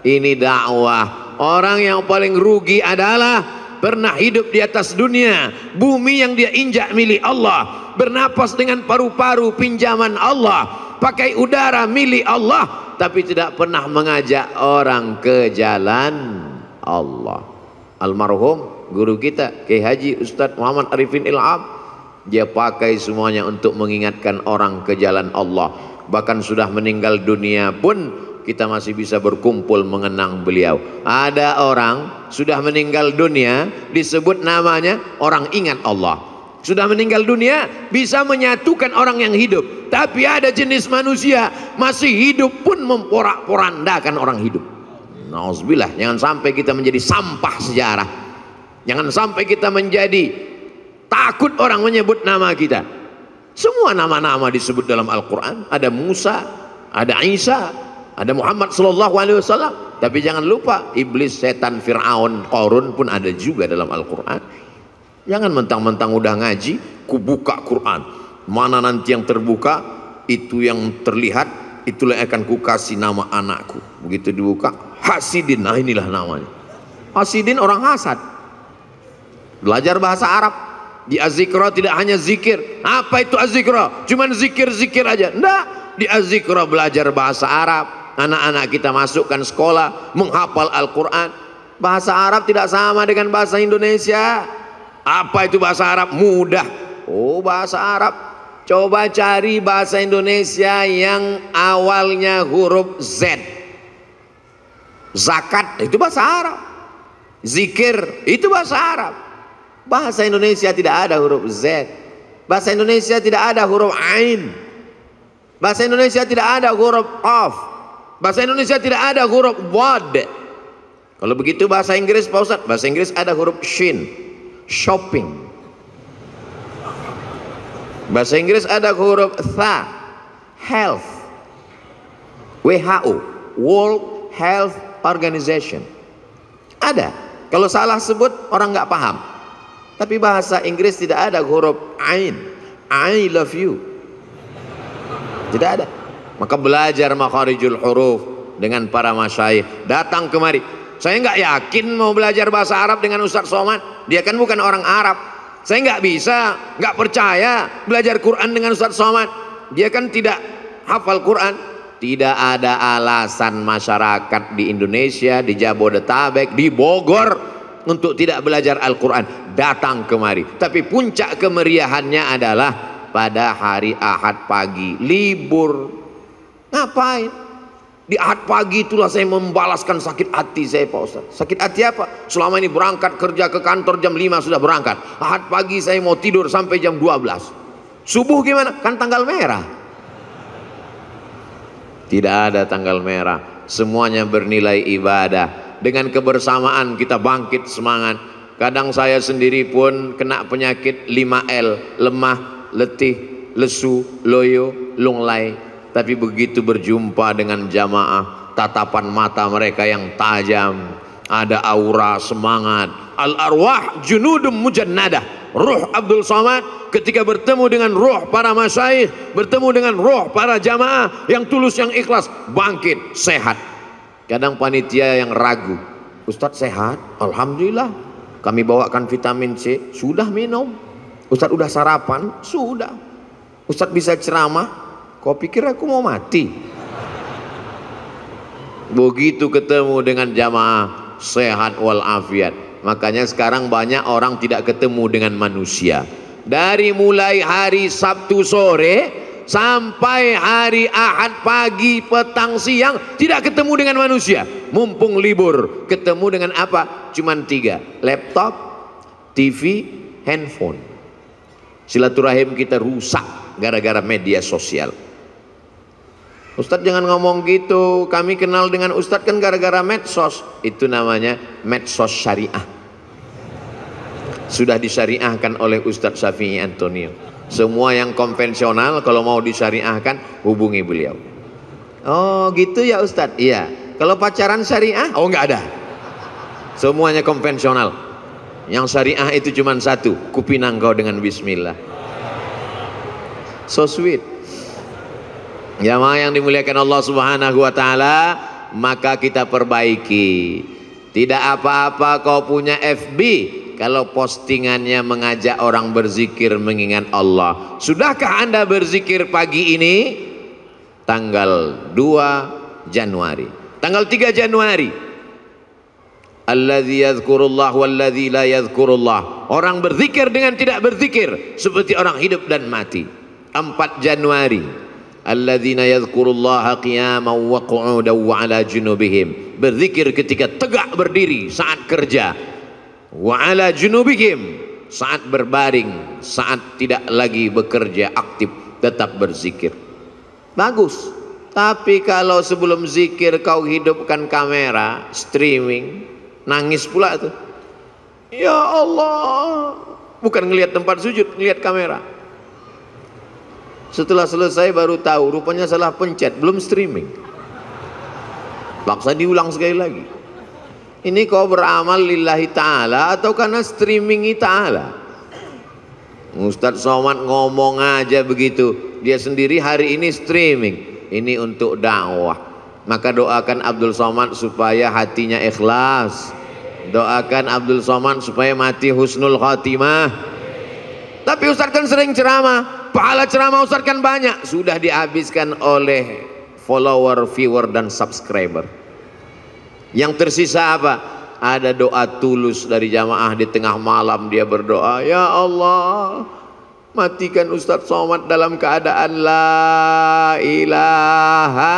ini dakwah. Orang yang paling rugi adalah pernah hidup di atas dunia, bumi yang dia injak milik Allah, bernapas dengan paru-paru pinjaman Allah, pakai udara milik Allah, tapi tidak pernah mengajak orang ke jalan Allah. Almarhum guru kita Kiai Haji Ustadz Muhammad Arifin Ilham, dia pakai semuanya untuk mengingatkan orang ke jalan Allah. Bahkan sudah meninggal dunia pun kita masih bisa berkumpul mengenang beliau. Ada orang sudah meninggal dunia disebut namanya orang ingat Allah. Sudah meninggal dunia bisa menyatukan orang yang hidup. Tapi ada jenis manusia masih hidup pun memporak-porandakan orang hidup. Nauzubillah, jangan sampai kita menjadi sampah sejarah. Jangan sampai kita menjadi takut orang menyebut nama kita. Semua nama-nama disebut dalam Al-Quran. Ada Musa, ada Isa, ada Muhammad sallallahu alaihi wasallam. Tapi jangan lupa iblis, setan, Fir'aun, Qarun pun ada juga dalam Al-Quran. Jangan mentang-mentang udah ngaji, ku buka Quran. Mana nanti yang terbuka, itu yang terlihat, itulah yang akan ku kasih nama anakku. Begitu dibuka, Hasidin, nah inilah namanya. Hasidin orang hasad. Belajar bahasa Arab. Di Az-Zikra tidak hanya zikir. Apa itu Az-Zikra? Cuman zikir-zikir aja. Enggak. Di Az-Zikra belajar bahasa Arab. Anak-anak kita masukkan sekolah, menghafal Al-Quran. Bahasa Arab tidak sama dengan bahasa Indonesia. Apa itu bahasa Arab? Mudah. Oh, bahasa Arab. Coba cari bahasa Indonesia yang awalnya huruf Z. Zakat, itu bahasa Arab. Zikir, itu bahasa Arab. Bahasa Indonesia tidak ada huruf Z. Bahasa Indonesia tidak ada huruf Ain. Bahasa Indonesia tidak ada huruf Qaf. Bahasa Indonesia tidak ada huruf Wad. Kalau begitu bahasa Inggris Pak Ustadz, bahasa Inggris ada huruf Shin. Shopping. Bahasa Inggris ada huruf Tha. Health. WHO, World Health Organization. Ada. Kalau salah sebut orang nggak paham. Tapi bahasa Inggris tidak ada huruf Ain. I love you. Tidak ada. Maka belajar makharijul huruf dengan para masyayikh. Datang kemari. Saya nggak yakin mau belajar bahasa Arab dengan Ustadz Somad. Dia kan bukan orang Arab. Saya nggak bisa, nggak percaya belajar Quran dengan Ustadz Somad. Dia kan tidak hafal Quran. Tidak ada alasan masyarakat di Indonesia, di Jabodetabek, di Bogor untuk tidak belajar Al-Quran. Datang kemari. Tapi puncak kemeriahannya adalah pada hari Ahad pagi, libur. Ngapain? Di Ahad pagi itulah saya membalaskan sakit hati saya Pak Ustaz. Sakit hati apa? Selama ini berangkat kerja ke kantor jam 5 sudah berangkat. Ahad pagi saya mau tidur sampai jam 12. Subuh gimana? Kan tanggal merah. Tidak ada tanggal merah. Semuanya bernilai ibadah. Dengan kebersamaan kita bangkit semangat. Kadang saya sendiri pun kena penyakit 5L, lemah, letih, lesu, loyo, lunglai. Tapi begitu berjumpa dengan jamaah, tatapan mata mereka yang tajam, ada aura semangat. Al-arwah junudum mujannadah. Ruh Abdul Somad ketika bertemu dengan ruh para masyayikh, bertemu dengan ruh para jamaah yang tulus, yang ikhlas, bangkit, sehat. Kadang panitia yang ragu, Ustadz sehat? Alhamdulillah. Kami bawakan vitamin C, sudah minum. Ustadz udah sarapan? Sudah. Ustadz bisa ceramah? Kau pikir aku mau mati? Begitu ketemu dengan jamaah, sehat walafiat. Makanya sekarang banyak orang tidak ketemu dengan manusia. Dari mulai hari Sabtu sore sampai hari Ahad pagi, petang, siang, tidak ketemu dengan manusia. mumpung libur, ketemu dengan apa? Cuman 3, laptop, TV, handphone. Silaturahim kita rusak gara-gara media sosial. Ustadz jangan ngomong gitu, kami kenal dengan Ustadz kan gara-gara medsos. Itu namanya medsos syariah. Sudah disyariahkan oleh Ustadz Syafi'i Antonio. Semua yang konvensional kalau mau disyariahkan hubungi beliau. Oh gitu ya Ustadz? Iya. Kalau pacaran syariah? Oh nggak ada. Semuanya konvensional. Yang syariah itu cuma satu, kupinang kau dengan bismillah. So sweet. Jamaah yang dimuliakan Allah Subhanahu wa taala, maka kita perbaiki. Tidak apa-apa kau punya FB kalau postingannya mengajak orang berzikir mengingat Allah. Sudahkah Anda berzikir pagi ini? Tanggal 2 Januari. Tanggal 3 Januari. Alladzi yadhkurullah walladzi la yadhkurullah. Orang berzikir dengan tidak berzikir seperti orang hidup dan mati. 4 Januari. Alladzina yadhkurullaha qiyaman wa qu'udan wa 'ala junubihim. Berzikir ketika tegak berdiri saat kerja. Wa 'ala junubihim, saat berbaring, saat tidak lagi bekerja aktif, tetap berzikir. Bagus. Tapi kalau sebelum zikir kau hidupkan kamera, streaming, nangis pula tuh. Ya Allah. Bukan ngelihat tempat sujud, ngelihat kamera. Setelah selesai baru tahu rupanya salah pencet, belum streaming. Paksa diulang sekali lagi. Ini kau beramal lillahi ta'ala atau karena streamingi ta'ala? Ustadz Somad ngomong aja begitu, dia sendiri hari ini streaming. Ini untuk dakwah. Maka doakan Abdul Somad supaya hatinya ikhlas. Doakan Abdul Somad supaya mati husnul khatimah. Tapi Ustadz kan sering ceramah, pahala ceramah Ustadz kan banyak, sudah dihabiskan oleh follower, viewer dan subscriber. Yang tersisa apa? Ada doa tulus dari jamaah di tengah malam, dia berdoa, ya Allah matikan Ustadz Somad dalam keadaan la ilaha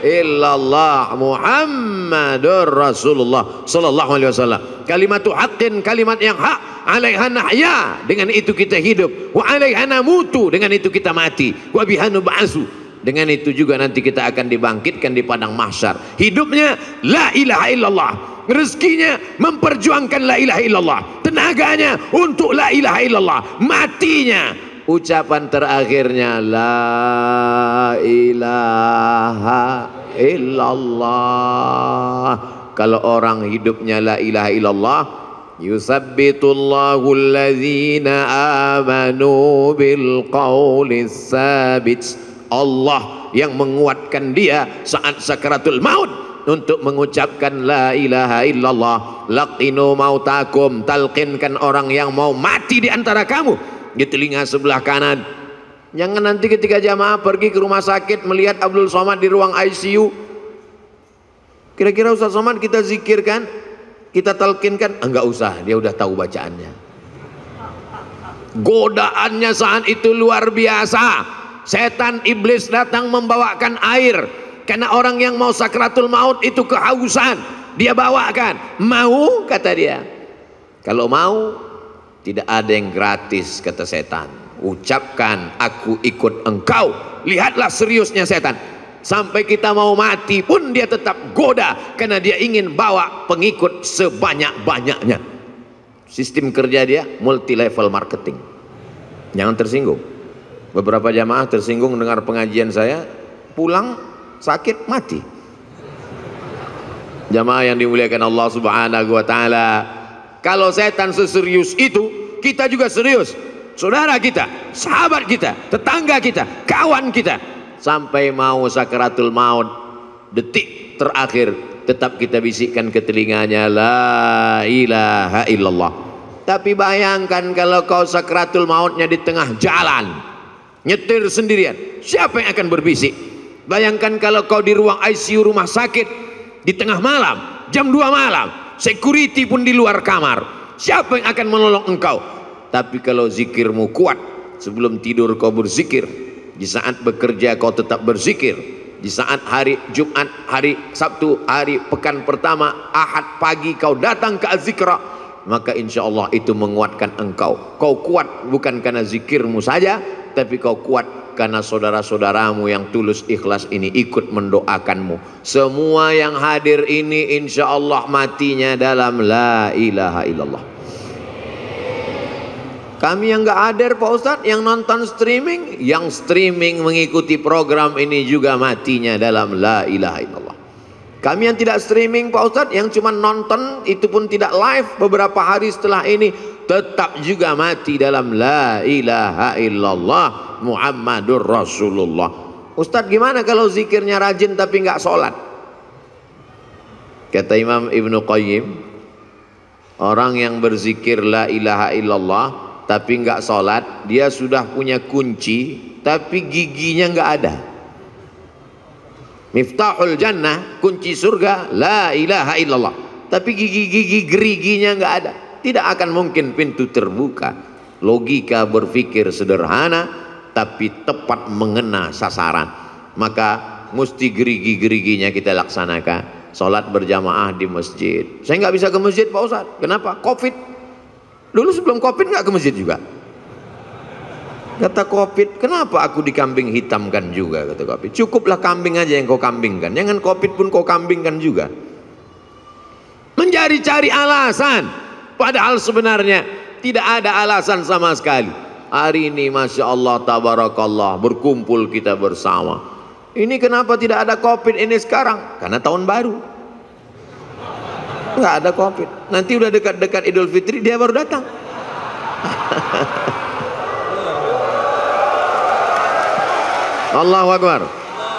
illallah Muhammadur Rasulullah sallallahu alaihi wasallam. Kalimatu haqqin, kalimat yang hak. Alaiha nahya, dengan itu kita hidup. Wa alaiha namutu, dengan itu kita mati. Wa biha nub'atsu, dengan itu juga nanti kita akan dibangkitkan di padang mahsyar. Hidupnya la ilaha illallah, rezekinya memperjuangkan la ilaha illallah, tenaganya untuk la ilaha illallah, matinya ucapan terakhirnya la ilaha illallah. Kalau orang hidupnya la ilaha illallah, yusabbitullahu alladzina amanu bil qawlis sabit. Allah yang menguatkan dia saat sakaratul maut untuk mengucapkan la ilaha illallah. Laqinu mautakum, talqinkan orang yang mau mati di antara kamu di telinga sebelah kanan. Jangan nanti ketika jamaah pergi ke rumah sakit melihat Abdul Somad di ruang ICU, kira-kira Ustaz Somad kita zikirkan, kita talqinkan? Enggak usah, dia udah tahu bacaannya. Godaannya saat itu luar biasa. Setan iblis datang membawakan air, karena orang yang mau sakratul maut itu kehausan. Dia bawakan, mau, kata dia. Kalau mau, tidak ada yang gratis, kata setan. Ucapkan aku ikut engkau. Lihatlah seriusnya setan. Sampai kita mau mati pun dia tetap goda, karena dia ingin bawa pengikut sebanyak-banyaknya. Sistem kerja dia multi level marketing. Jangan tersinggung. Beberapa jamaah tersinggung dengar pengajian saya, pulang sakit mati. Jamaah yang dimuliakan Allah Subhanahu wa taala, kalau setan seserius itu, kita juga serius. Saudara kita, sahabat kita, tetangga kita, kawan kita, sampai mau sakaratul maut, detik terakhir tetap kita bisikkan ke telinganya la ilaha illallah. Tapi bayangkan kalau kau sakaratul mautnya di tengah jalan, nyetir sendirian, siapa yang akan berbisik? Bayangkan kalau kau di ruang ICU rumah sakit di tengah malam, jam 2 malam, security pun di luar kamar, siapa yang akan menolong engkau? Tapi kalau zikirmu kuat, sebelum tidur kau berzikir, di saat bekerja kau tetap berzikir, di saat hari Jumat, hari Sabtu, hari pekan pertama, Ahad pagi kau datang ke Az-Zikra, maka insya Allah itu menguatkan engkau. Kau kuat bukan karena zikirmu saja, tapi kau kuat karena saudara-saudaramu yang tulus ikhlas ini ikut mendoakanmu. Semua yang hadir ini insya Allah matinya dalam la ilaha illallah. Kami yang nggak hadir Pak Ustadz, yang nonton streaming, yang streaming mengikuti program ini juga matinya dalam la ilaha illallah. Kami yang tidak streaming Pak Ustadz, yang cuma nonton, itu pun tidak live, beberapa hari setelah ini tetap juga mati dalam la ilaha illallah Muhammadur Rasulullah. Ustadz gimana kalau zikirnya rajin tapi nggak sholat? Kata Imam Ibnu Qayyim, orang yang berzikir la ilaha illallah tapi nggak sholat, dia sudah punya kunci tapi giginya nggak ada. Miftahul jannah, kunci surga, la ilaha illallah, tapi gigi-gigi geriginya nggak ada, tidak akan mungkin pintu terbuka. Logika berpikir sederhana tapi tepat mengena sasaran. Maka mesti gerigi-geriginya kita laksanakan. Sholat berjamaah di masjid. Saya nggak bisa ke masjid Pak Ustadz. Kenapa? Covid. Dulu sebelum Covid nggak ke masjid juga. Kata Covid, kenapa aku dikambing hitamkan juga? Kata Covid, cukuplah kambing aja yang kau kambingkan, jangan Covid pun kau kambingkan juga. Mencari-cari alasan, padahal sebenarnya tidak ada alasan sama sekali. Hari ini Masya Allah Tabarakallah, berkumpul kita bersama. Ini kenapa tidak ada Covid ini sekarang? Karena tahun baru nggak ada Covid. Nanti udah dekat-dekat Idul Fitri dia baru datang. Allahu Akbar,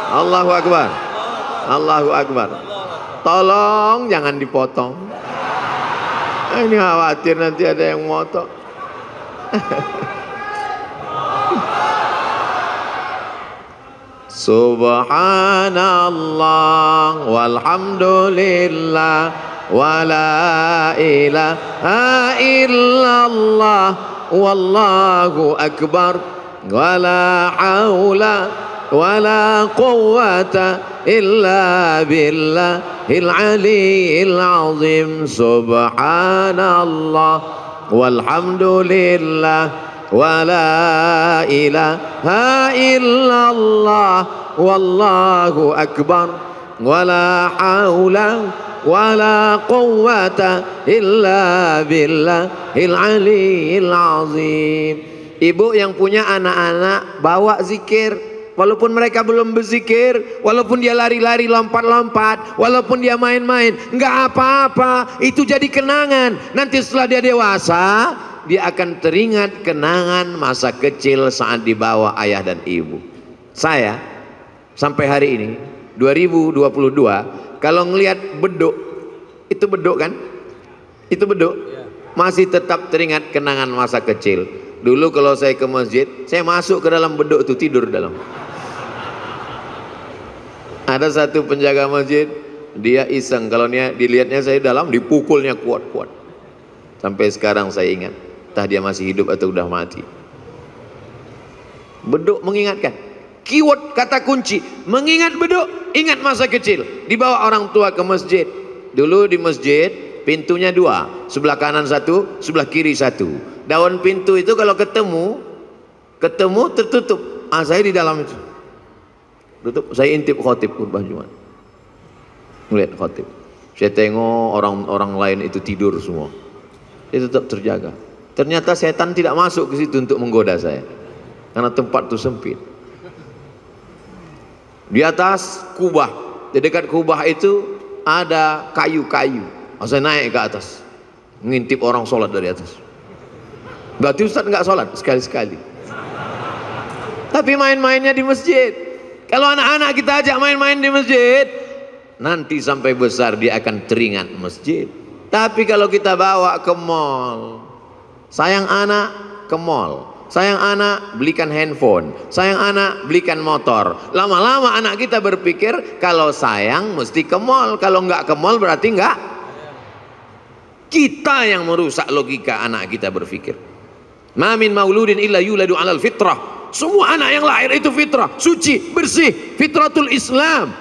Allahu Akbar, Allahu Akbar. Tolong jangan dipotong. Ini khawatir nanti ada yang moto. Subhanallah walhamdulillah wa la ilaha illallah wallahu akbar wa la haula wa la quwwata illa billahil aliyyil azim. Subhanallah walhamdulillah wa la ilaha illallah wallahu akbar wa la haula wala quwwata illa billahil aliyyil azim. Ibu yang punya anak-anak bawa zikir, walaupun mereka belum berzikir, walaupun dia lari-lari lompat-lompat, walaupun dia main-main, enggak apa-apa, itu jadi kenangan. Nanti setelah dia dewasa, dia akan teringat kenangan masa kecil saat dibawa ayah dan ibu. Saya sampai hari ini 2022 kalau ngelihat beduk, itu beduk kan? Itu beduk, masih tetap teringat kenangan masa kecil. Dulu kalau saya ke masjid, saya masuk ke dalam beduk itu, tidur dalam. Ada satu penjaga masjid, dia iseng, kalau dilihatnya saya dalam, dipukulnya kuat-kuat. Sampai sekarang saya ingat, entah dia masih hidup atau udah mati. Beduk mengingatkan. Keyword kata kunci, mengingat beduk, ingat masa kecil. Dibawa orang tua ke masjid. Dulu di masjid pintunya dua, sebelah kanan satu, sebelah kiri satu. Daun pintu itu kalau ketemu tertutup. Saya di dalam itu tutup. Saya intip khotib khutbah Jumat, melihat khotib. Saya tengok orang-orang lain itu tidur semua, dia tetap terjaga. Ternyata setan tidak masuk ke situ untuk menggoda saya, karena tempat itu sempit. Di atas kubah, di dekat kubah itu ada kayu-kayu. Saya naik ke atas, ngintip orang sholat dari atas. Berarti Ustaz nggak sholat sekali-sekali. Tapi main-mainnya di masjid. Kalau anak-anak kita ajak main-main di masjid, nanti sampai besar dia akan teringat masjid. Tapi kalau kita bawa ke mall, sayang anak ke mall, sayang anak belikan handphone, sayang anak belikan motor. Lama-lama anak kita berpikir kalau sayang mesti ke mall, kalau nggak ke mall berarti nggak. Kita yang merusak logika anak kita berpikir. Ma min mauludin illa yuladu 'alal fitrah Semua anak yang lahir itu fitrah, suci, bersih, fitratul Islam.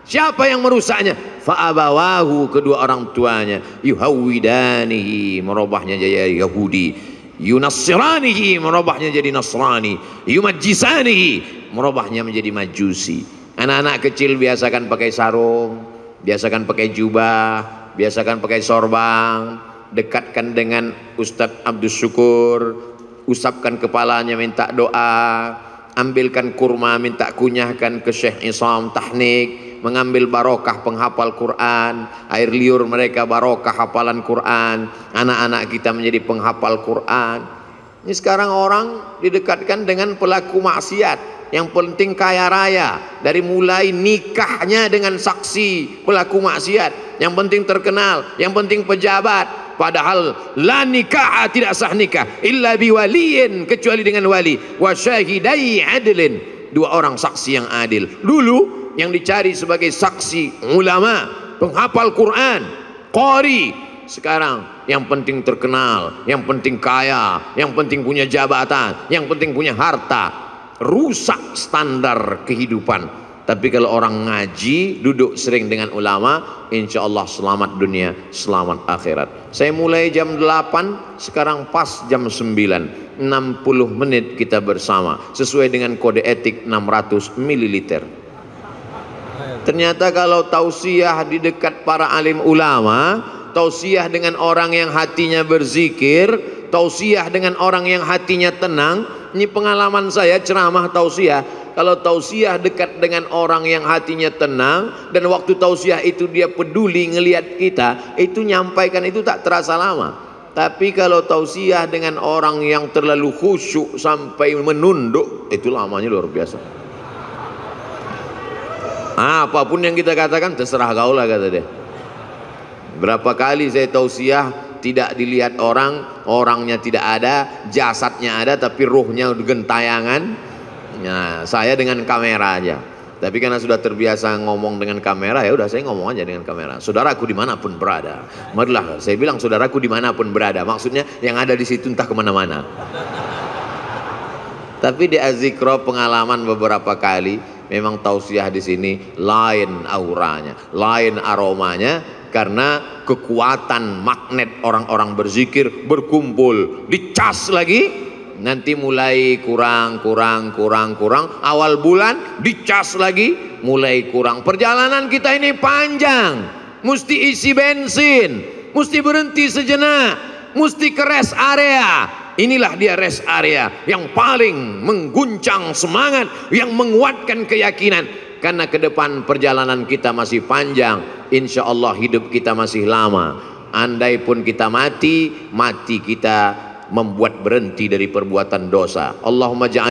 Siapa yang merusaknya? Fa'abawahu, kedua orang tuanya, yuhawwidanihi, merubahnya jadi Yahudi, yunassiranihi, merubahnya jadi Nasrani, yumajjisanihi, merubahnya menjadi Majusi. Anak-anak kecil biasakan pakai sarung, biasakan pakai jubah, biasakan pakai sorban, dekatkan dengan Ustadz Abdus Syukur, usapkan kepalanya minta doa, ambilkan kurma minta kunyahkan ke Syekh Isam Tahnik, mengambil barokah penghafal Quran, air liur mereka barokah hafalan Quran, anak-anak kita menjadi penghafal Quran. Ini sekarang orang didekatkan dengan pelaku maksiat, yang penting kaya raya, dari mulai nikahnya dengan saksi pelaku maksiat, yang penting terkenal, yang penting pejabat. Padahal la nikah, tidak sah nikah illa biwaliyin, kecuali dengan wali, wa syahidai adlin, dua orang saksi yang adil. Dulu yang dicari sebagai saksi ulama, penghafal Quran, qari. Sekarang yang penting terkenal, yang penting kaya, yang penting punya jabatan, yang penting punya harta. Rusak standar kehidupan. Tapi kalau orang ngaji, duduk sering dengan ulama, insya Allah selamat dunia, selamat akhirat. Saya mulai jam 8, sekarang pas jam 9, 60 menit kita bersama, sesuai dengan kode etik 600 ml. Ternyata kalau tausiah di dekat para alim ulama, tausiah dengan orang yang hatinya berzikir, tausiah dengan orang yang hatinya tenang. Ini pengalaman saya ceramah tausiah. Kalau tausiah dekat dengan orang yang hatinya tenang, dan waktu tausiah itu dia peduli ngelihat kita, itu nyampaikan itu tak terasa lama. Tapi kalau tausiah dengan orang yang terlalu khusyuk sampai menunduk, itu lamanya luar biasa. Apapun yang kita katakan terserah kau lah, kata dia. Berapa kali saya tausiah tidak dilihat orang, orangnya tidak ada, jasadnya ada tapi ruhnya gentayangan. Nah, saya dengan kamera aja. Tapi karena sudah terbiasa ngomong dengan kamera, ya udah saya ngomong aja dengan kamera. Saudaraku dimanapun berada, marilah, saya bilang saudaraku dimanapun berada. Maksudnya yang ada di situ entah kemana-mana. Tapi di Azikro pengalaman beberapa kali, memang tausiah di sini lain auranya, lain aromanya, karena kekuatan magnet orang-orang berzikir berkumpul, dicas lagi. Nanti mulai kurang, awal bulan dicas lagi, mulai kurang. Perjalanan kita ini panjang, mesti isi bensin, mesti berhenti sejenak, mesti ke rest area. Inilah dia rest area yang paling mengguncang semangat, yang menguatkan keyakinan. Karena ke depan perjalanan kita masih panjang, insya Allah hidup kita masih lama. Andai pun kita mati, mati kita membuat berhenti dari perbuatan dosa. Allahumma ja'al